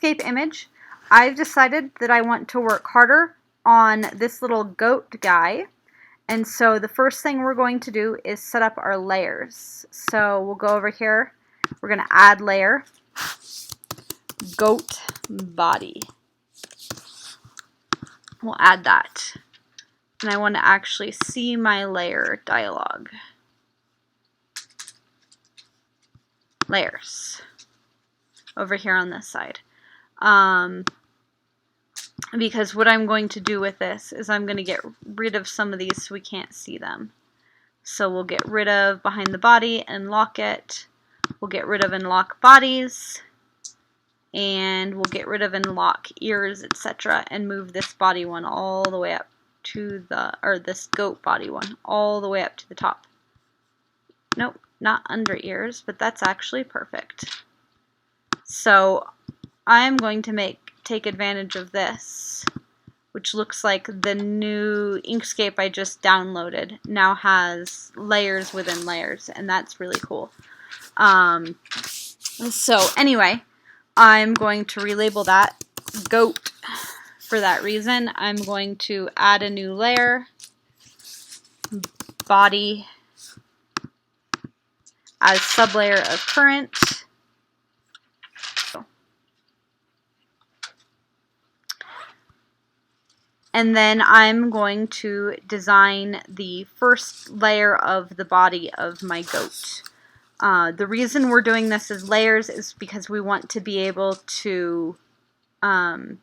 Inkscape image, I've decided that I want to work harder on this little goat guy. And so the first thing we're going to do is set up our layers. So we'll go over here. We're going to add layer, goat body. We'll add that. And I want to actually see my layer dialog. Layers. Over here on this side. Because what I'm going to do with this is I'm going to get rid of some of these so we can't see them. So we'll get rid of behind the body and lock it. We'll get rid of and lock bodies. And we'll get rid of and lock ears, etc. and move this body one all the way up to the, or this goat body one all the way up to the top. Nope, not under ears, but that's actually perfect. So I'm going to take advantage of this, which looks like the new Inkscape I just downloaded now has layers within layers, and that's really cool. So anyway, I'm going to relabel that goat for that reason. I'm going to add a new layer, body, as sublayer of current. And then I'm going to design the first layer of the body of my goat. The reason we're doing this as layers is because we want to be able to have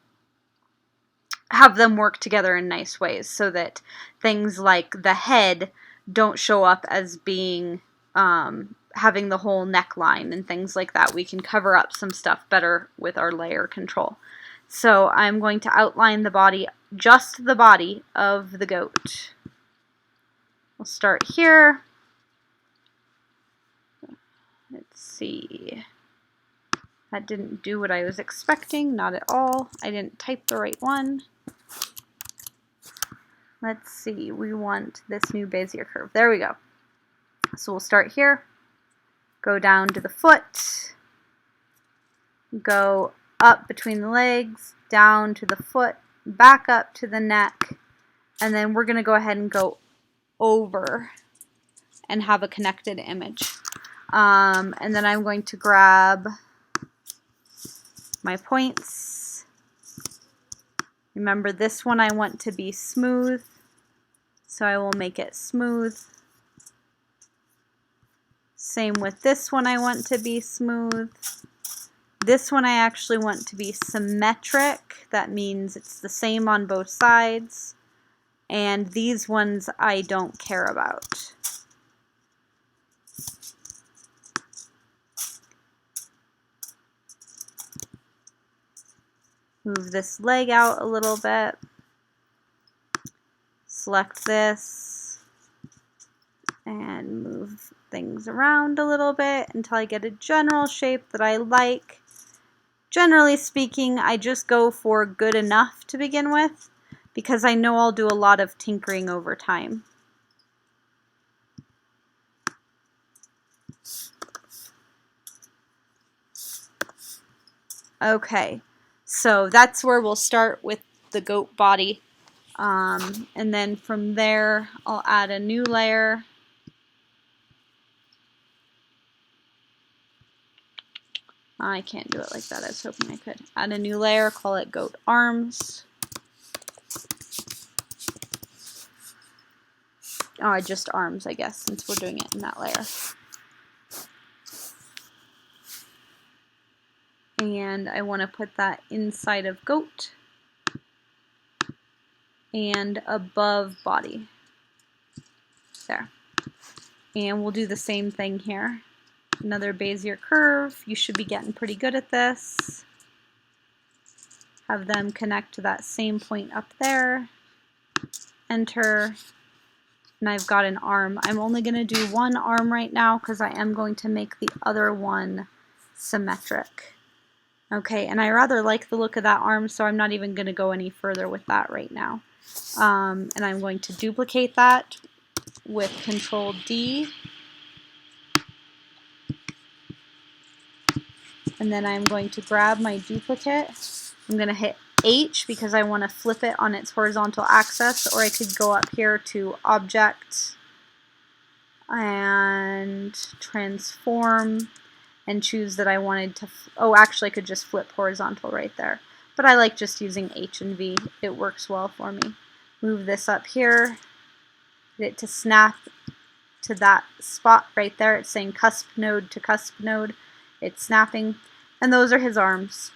them work together in nice ways so that things like the head don't show up as being having the whole neckline and things like that. We can cover up some stuff better with our layer control. So I'm going to outline the body, just the body of the goat. We'll start here. Let's see. That didn't do what I was expecting, not at all. I didn't type the right one. Let's see, we want this new Bezier curve. There we go. So we'll start here, go down to the foot, go up between the legs, down to the foot, back up to the neck, and then we're going to go ahead and go over and have a connected image. And then I'm going to grab my points. Remember, this one I want to be smooth, so I will make it smooth. Same with this one, I want to be smooth. This one I actually want to be symmetric. That means it's the same on both sides. And these ones I don't care about. Move this leg out a little bit. Select this. And move things around a little bit until I get a general shape that I like. Generally speaking, I just go for good enough to begin with because I know I'll do a lot of tinkering over time. Okay, so that's where we'll start with the goat body. And then from there, I'll add a new layer. I can't do it like that. I was hoping I could. Add a new layer, call it goat arms. Oh, just arms, I guess, since we're doing it in that layer. And I want to put that inside of goat and above body. There. And we'll do the same thing here. Another Bezier curve. You should be getting pretty good at this. Have them connect to that same point up there. Enter. And I've got an arm. I'm only going to do one arm right now because I am going to make the other one symmetric. Okay, and I rather like the look of that arm, so I'm not even going to go any further with that right now. And I'm going to duplicate that with Control D. And then I'm going to grab my duplicate. I'm going to hit H because I want to flip it on its horizontal axis, or I could go up here to Object and Transform and choose that I wanted to, oh, actually I could just flip horizontal right there. But I like just using H and V. It works well for me. Move this up here, get it to snap to that spot right there. It's saying cusp node to cusp node. It's snapping. And those are his arms.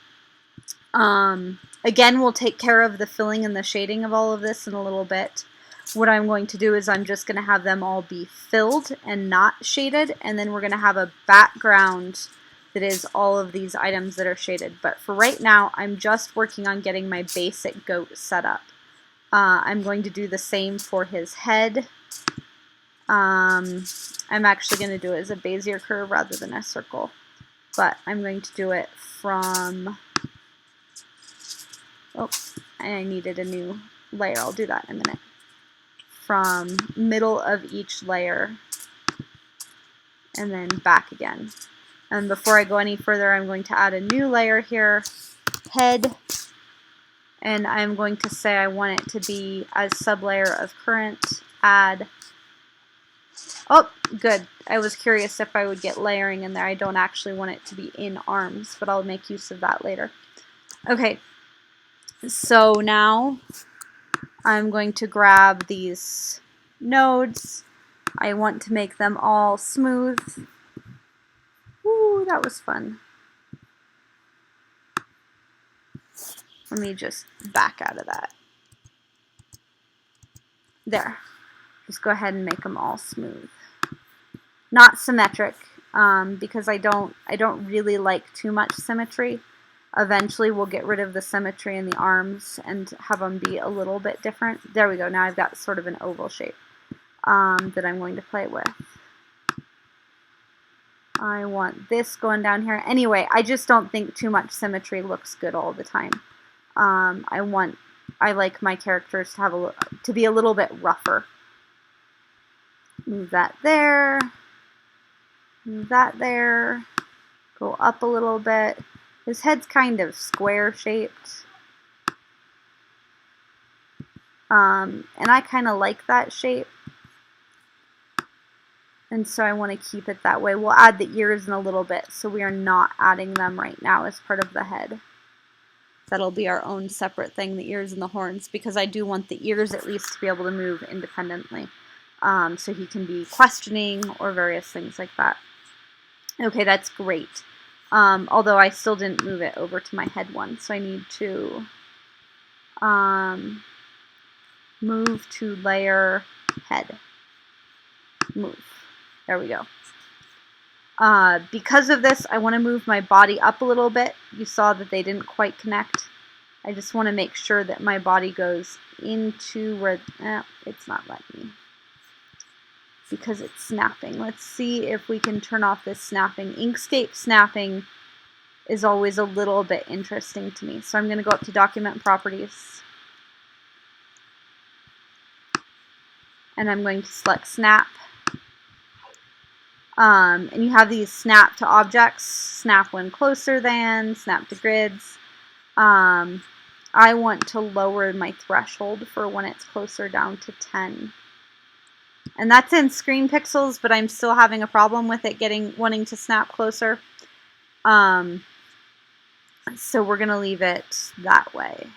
Again, we'll take care of the filling and the shading of all of this in a little bit. What I'm going to do is I'm just going to have them all be filled and not shaded, and then we're going to have a background that is all of these items that are shaded. But for right now, I'm just working on getting my basic goat set up. I'm going to do the same for his head. I'm actually going to do it as a Bezier curve rather than a circle, but I'm going to do it from, oh, I needed a new layer. I'll do that in a minute. From middle of each layer and then back again. And before I go any further, I'm going to add a new layer here, head, and I'm going to say I want it to be as sublayer of current, add. Oh, good. I was curious if I would get layering in there. I don't actually want it to be in arms, but I'll make use of that later. Okay, so now I'm going to grab these nodes. I want to make them all smooth. Ooh, that was fun. Let me just back out of that. There. Just go ahead and make them all smooth. Not symmetric, because I don't really like too much symmetry. Eventually we'll get rid of the symmetry in the arms and have them be a little bit different. There we go. Now I've got sort of an oval shape that I'm going to play with. I want this going down here. Anyway, I just don't think too much symmetry looks good all the time. I like my characters to have to be a little bit rougher. Move that there. Move that there. Go up a little bit. His head's kind of square shaped. And I kind of like that shape. And so I want to keep it that way. We'll add the ears in a little bit, so we are not adding them right now as part of the head. That'll be our own separate thing, the ears and the horns, because I do want the ears at least to be able to move independently. So he can be questioning or various things like that. Okay, that's great. Although I still didn't move it over to my head one, so I need to move to layer head. Move. There we go. Because of this, I want to move my body up a little bit. You saw that they didn't quite connect. I just want to make sure that my body goes into where, it's not letting me. Because it's snapping. Let's see if we can turn off this snapping. Inkscape snapping is always a little bit interesting to me. So I'm going to go up to Document Properties. And I'm going to select Snap. And you have these snap to objects, snap when closer than, snap to grids. I want to lower my threshold for when it's closer down to 10. And that's in screen pixels, but I'm still having a problem with it wanting to snap closer. So we're going to leave it that way.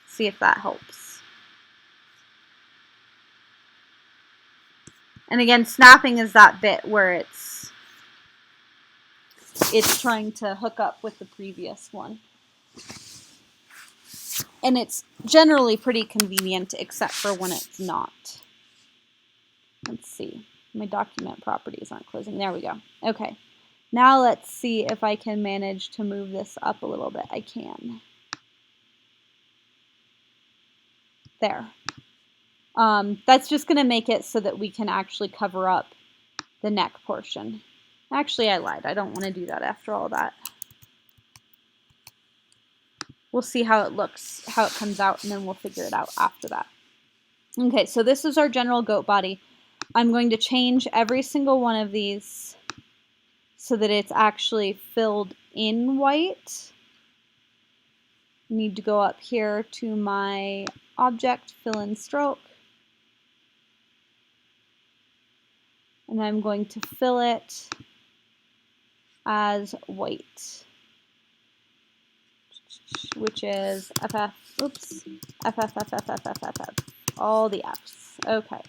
See if that helps. And again, snapping is that bit where it's trying to hook up with the previous one. And it's generally pretty convenient, except for when it's not. Let's see. My document properties aren't closing. There we go. Okay. Now let's see if I can manage to move this up a little bit. I can. There. That's just going to make it so that we can actually cover up the neck portion. Actually, I lied. I don't want to do that after all that. We'll see how it looks, how it comes out, and then we'll figure it out after that. Okay, so this is our general goat body. I'm going to change every single one of these so that it's actually filled in white. I need to go up here to my object, fill in stroke. And I'm going to fill it as white, which is F, all the F's. Okay.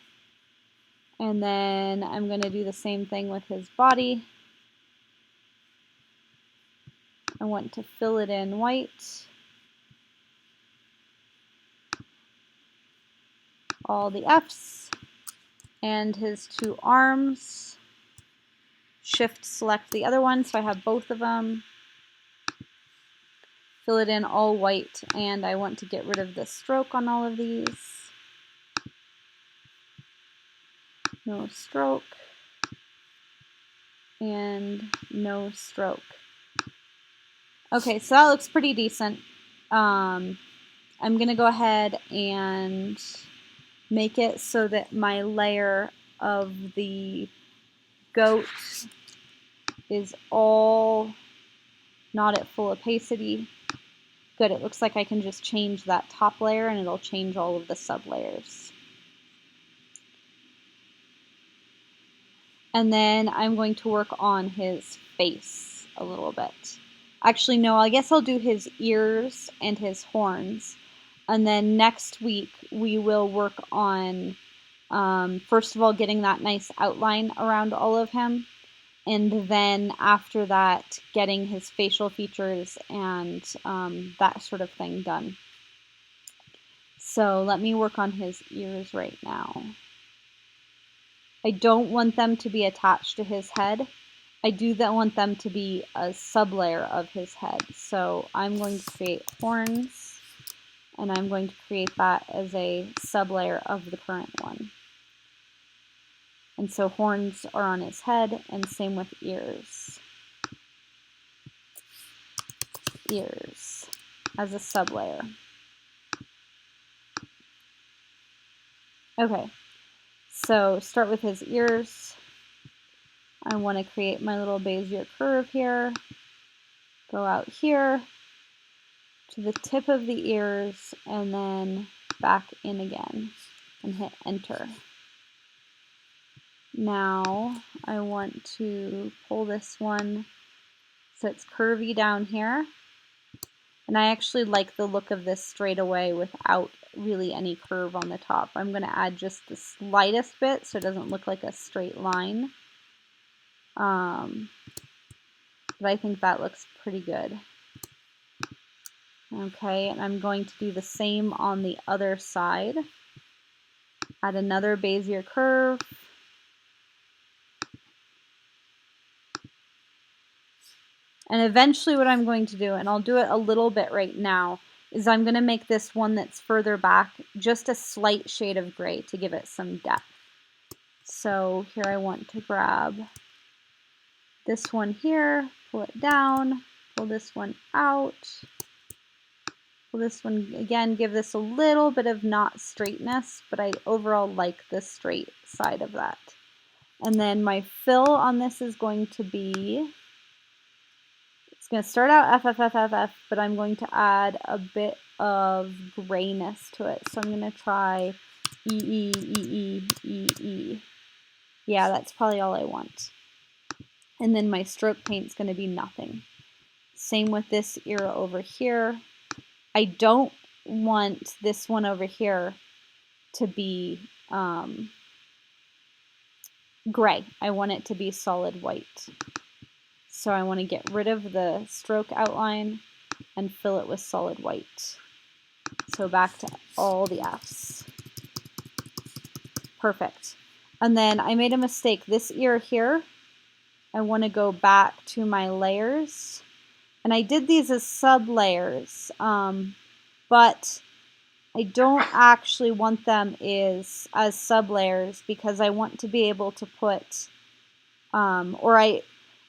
And then I'm going to do the same thing with his body. I want to fill it in white. All the F's. And his two arms. Shift select the other one so I have both of them. Fill it in all white, and I want to get rid of the stroke on all of these. No stroke. And no stroke. Okay, so that looks pretty decent. I'm going to go ahead and make it so that my layer of the goat is all not at full opacity. Good, it looks like I can just change that top layer and it'll change all of the sub layers. And then I'm going to work on his face a little bit. Actually, no, I guess I'll do his ears and his horns. And then next week we will work on, first of all, getting that nice outline around all of him. And then after that, getting his facial features and that sort of thing done. So let me work on his ears right now. I don't want them to be attached to his head. I do want them to be a sublayer of his head. So I'm going to create horns, and I'm going to create that as a sublayer of the current one. And so horns are on his head, and same with ears. Ears as a sublayer. Okay, so start with his ears. I want to create my little Bezier curve here. Go out here to the tip of the ears and then back in again and hit enter. Now I want to pull this one so it's curvy down here. And I actually like the look of this straight away without really any curve on the top. I'm going to add just the slightest bit so it doesn't look like a straight line. But I think that looks pretty good. Okay, and I'm going to do the same on the other side. Add another Bezier curve. And eventually what I'm going to do, and I'll do it a little bit right now, is I'm going to make this one that's further back just a slight shade of gray to give it some depth. So here I want to grab this one here, pull it down, pull this one out, pull this one again, give this a little bit of not straightness, but I overall like the straight side of that. And then my fill on this is going to be, it's going to start out F, but I'm going to add a bit of grayness to it. So I'm going to try E. Yeah, that's probably all I want. And then my stroke paint's going to be nothing. Same with this ear over here. I don't want this one over here to be gray. I want it to be solid white. So I want to get rid of the stroke outline and fill it with solid white. So back to all the F's. Perfect. And then I made a mistake. This ear here, I want to go back to my layers. And I did these as sub layers, but I don't actually want them as sub layers because I want to be able to put,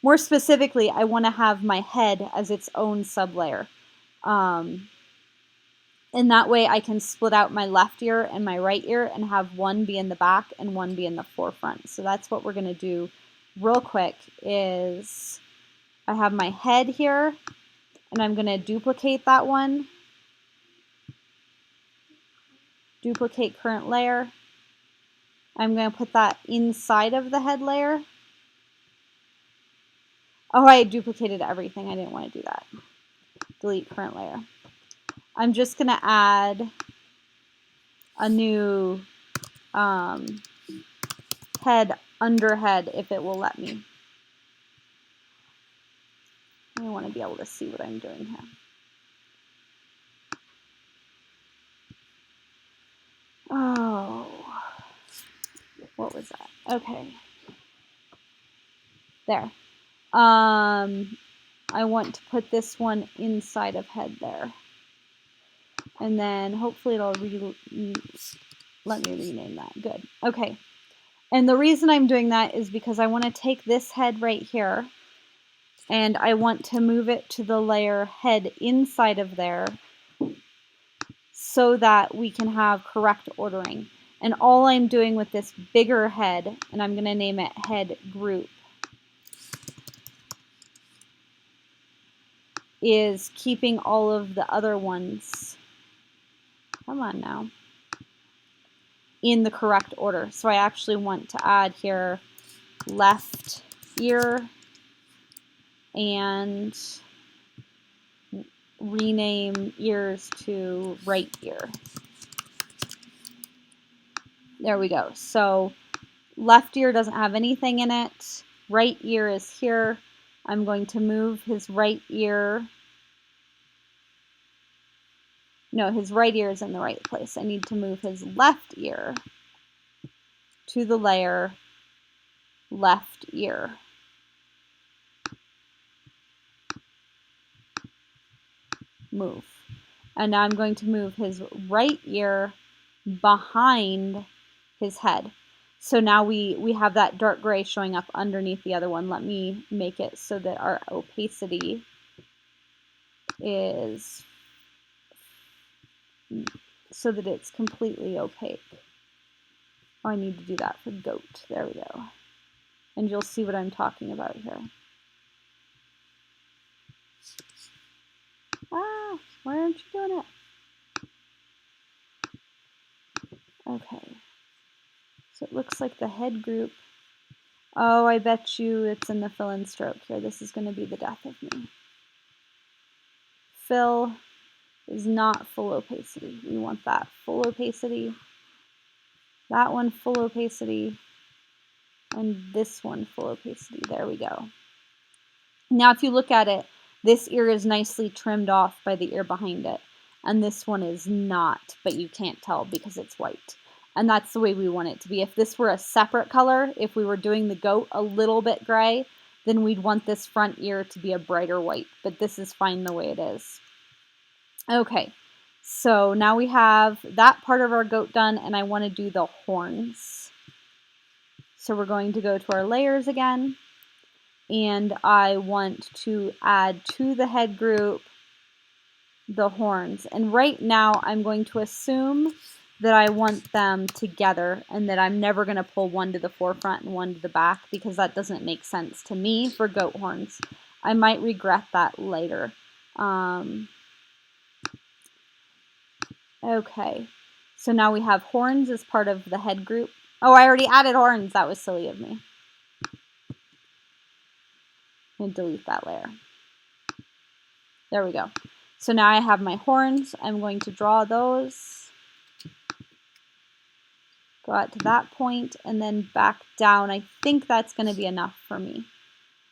more specifically, I want to have my head as its own sub layer. And that way I can split out my left ear and my right ear and have one be in the back and one be in the forefront. So that's what we're going to do real quick is I have my head here, and I'm going to duplicate that one. Duplicate current layer. I'm going to put that inside of the head layer. Oh, I duplicated everything. I didn't want to do that. Delete current layer. I'm just going to add a new head under head if it will let me. I want to be able to see what I'm doing here. Oh, what was that? Okay. There. I want to put this one inside of head there. And then hopefully it'll let me rename that. Good. Okay. And the reason I'm doing that is because I want to take this head right here and I want to move it to the layer head inside of there so that we can have correct ordering. And all I'm doing with this bigger head, and I'm going to name it head group, is keeping all of the other ones, come on now, in the correct order. So I actually want to add here left ear and rename ears to right ear. There we go. So left ear doesn't have anything in it. Right ear is here. I'm going to move his right ear. No, his right ear is in the right place. I need to move his left ear to the layer left ear. Move. And now I'm going to move his right ear behind his head. So now we have that dark gray showing up underneath the other one. Let me make it so that our opacity is so that it's completely opaque. Oh, I need to do that for goat. There we go. And you'll see what I'm talking about here. Ah, why aren't you doing it? Okay. So it looks like the head group. Oh, I bet you it's in the fill and stroke here. This is going to be the death of me. Fill is not full opacity. We want that full opacity. That one full opacity. And this one full opacity. There we go. Now if you look at it, this ear is nicely trimmed off by the ear behind it. And this one is not, but you can't tell because it's white. And that's the way we want it to be. If this were a separate color, if we were doing the goat a little bit gray, then we'd want this front ear to be a brighter white. But this is fine the way it is. Okay, so now we have that part of our goat done, and I want to do the horns. So we're going to go to our layers again, and I want to add to the head group the horns. And right now I'm going to assume that I want them together and that I'm never going to pull one to the forefront and one to the back because that doesn't make sense to me for goat horns. I might regret that later. Okay, so now we have horns as part of the head group. Oh, I already added horns. That was silly of me. I'm going to delete that layer. There we go. So now I have my horns. I'm going to draw those. Go out to that point and then back down. I think that's going to be enough for me.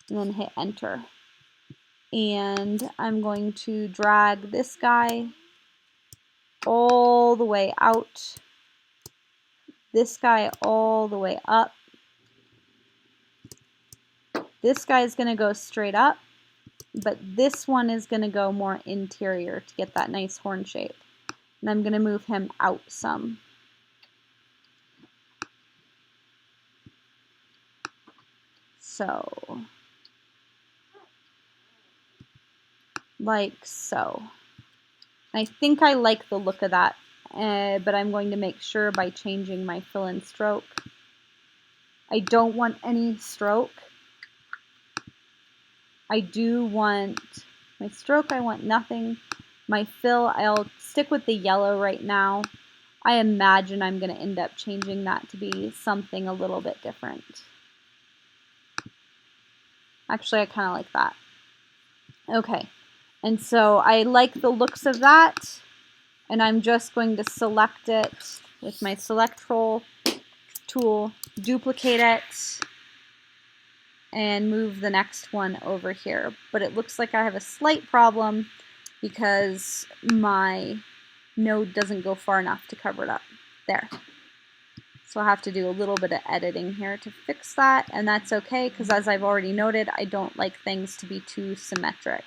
And then hit enter. And I'm going to drag this guy all the way out. This guy all the way up. This guy is going to go straight up, but this one is going to go more interior to get that nice horn shape. And I'm going to move him out some. So, like so. I think I like the look of that, but I'm going to make sure by changing my fill and stroke. I don't want any stroke. I do want my stroke, I want nothing. My fill, I'll stick with the yellow right now. I imagine I'm going to end up changing that to be something a little bit different. Actually, I kind of like that. Okay, and so I like the looks of that, and I'm just going to select it with my select tool, duplicate it, and move the next one over here. But it looks like I have a slight problem because my node doesn't go far enough to cover it up. There. So I'll have to do a little bit of editing here to fix that, and that's okay because as I've already noted, I don't like things to be too symmetric.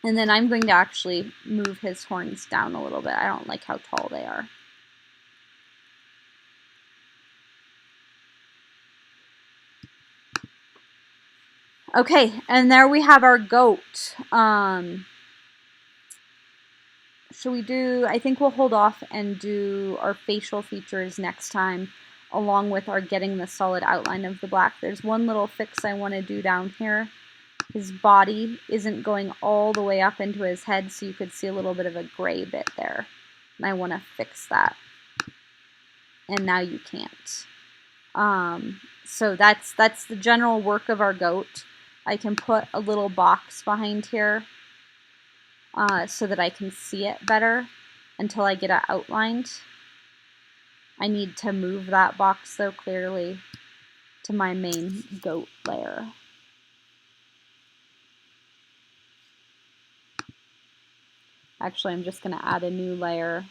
And then I'm going to actually move his horns down a little bit. I don't like how tall they are. Okay, and there we have our goat. Should we do, I think we'll hold off and do our facial features next time, along with our getting the solid outline of the black. There's one little fix I want to do down here. His body isn't going all the way up into his head, so you could see a little bit of a gray bit there. And I want to fix that. And now you can't. So that's the general work of our goat. I can put a little box behind here so that I can see it better until I get it outlined. I need to move that box though clearly to my main goat layer. Actually, I'm just going to add a new layer.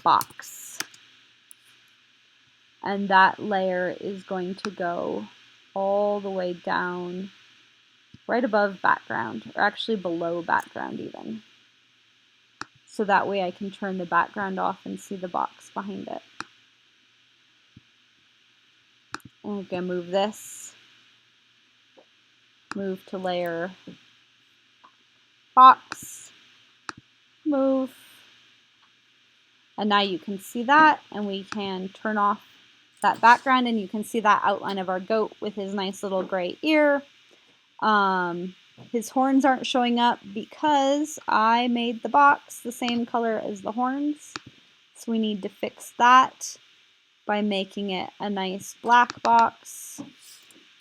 Box. And that layer is going to go all the way down right above background, or actually below background even. So that way I can turn the background off and see the box behind it. And I'm going to move this, move to layer box, move, and now you can see that, and we can turn off that background and you can see that outline of our goat with his nice little gray ear. His horns aren't showing up because I made the box the same color as the horns. So we need to fix that by making it a nice black box.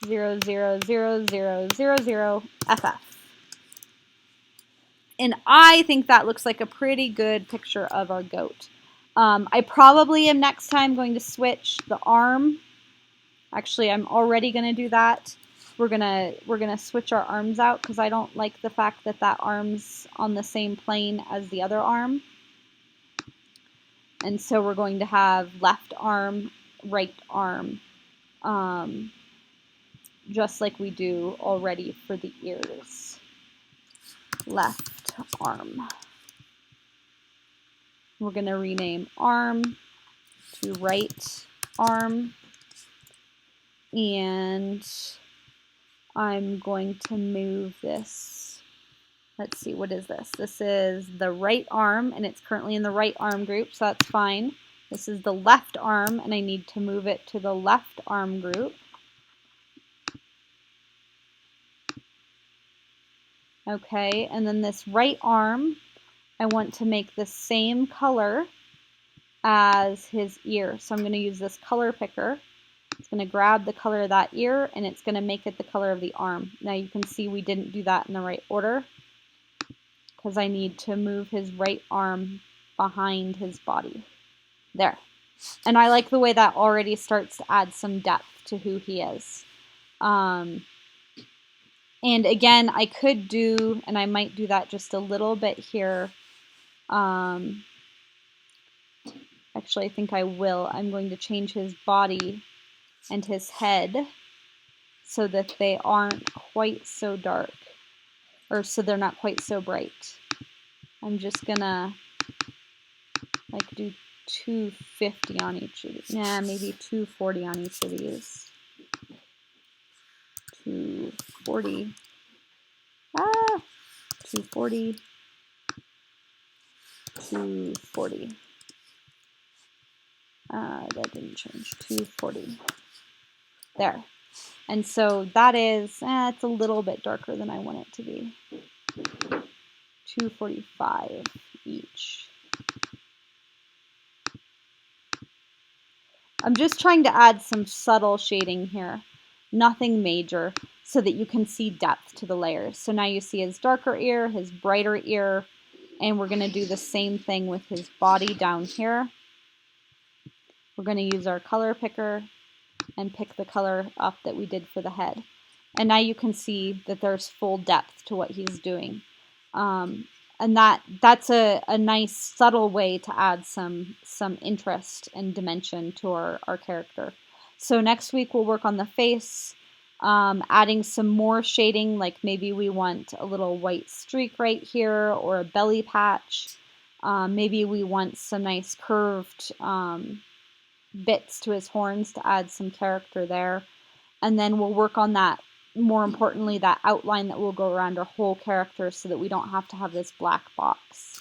0000000FF. And I think that looks like a pretty good picture of our goat. I probably am next time going to switch the arm. Actually, I'm already going to do that. We're gonna switch our arms out because I don't like the fact that that arm's on the same plane as the other arm. And so we're going to have left arm, right arm, just like we do already for the ears. Left arm. We're going to rename arm to right arm. And I'm going to move this. Let's see, what is this? This is the right arm, and it's currently in the right arm group, so that's fine. This is the left arm, and I need to move it to the left arm group. Okay, and then this right arm, I want to make the same color as his ear. So I'm going to use this color picker. It's going to grab the color of that ear, and it's going to make it the color of the arm. Now you can see we didn't do that in the right order, because I need to move his right arm behind his body. There. And I like the way that already starts to add some depth to who he is. And again, I could do, and I might do that just a little bit here. Actually, I think I will. I'm going to change his body and his head so that they aren't quite so dark, or so they're not quite so bright. I'm just gonna like do 250 on each of these. Nah, maybe 240 on each of these. 240. 240. 240. That didn't change. 240. There. And so that is, it's a little bit darker than I want it to be. 245 each. I'm just trying to add some subtle shading here, nothing major, so that you can see depth to the layers. So now you see his darker ear, his brighter ear, and we're going to do the same thing with his body down here. We're going to use our color picker and pick the color up that we did for the head. And now you can see that there's full depth to what he's doing. And that's a nice subtle way to add some interest and dimension to our character. So next week we'll work on the face, adding some more shading, like maybe we want a little white streak right here or a belly patch. Maybe we want some nice curved bits to his horns to add some character there. And then we'll work on that, more importantly, that outline that will go around our whole character so that we don't have to have this black box.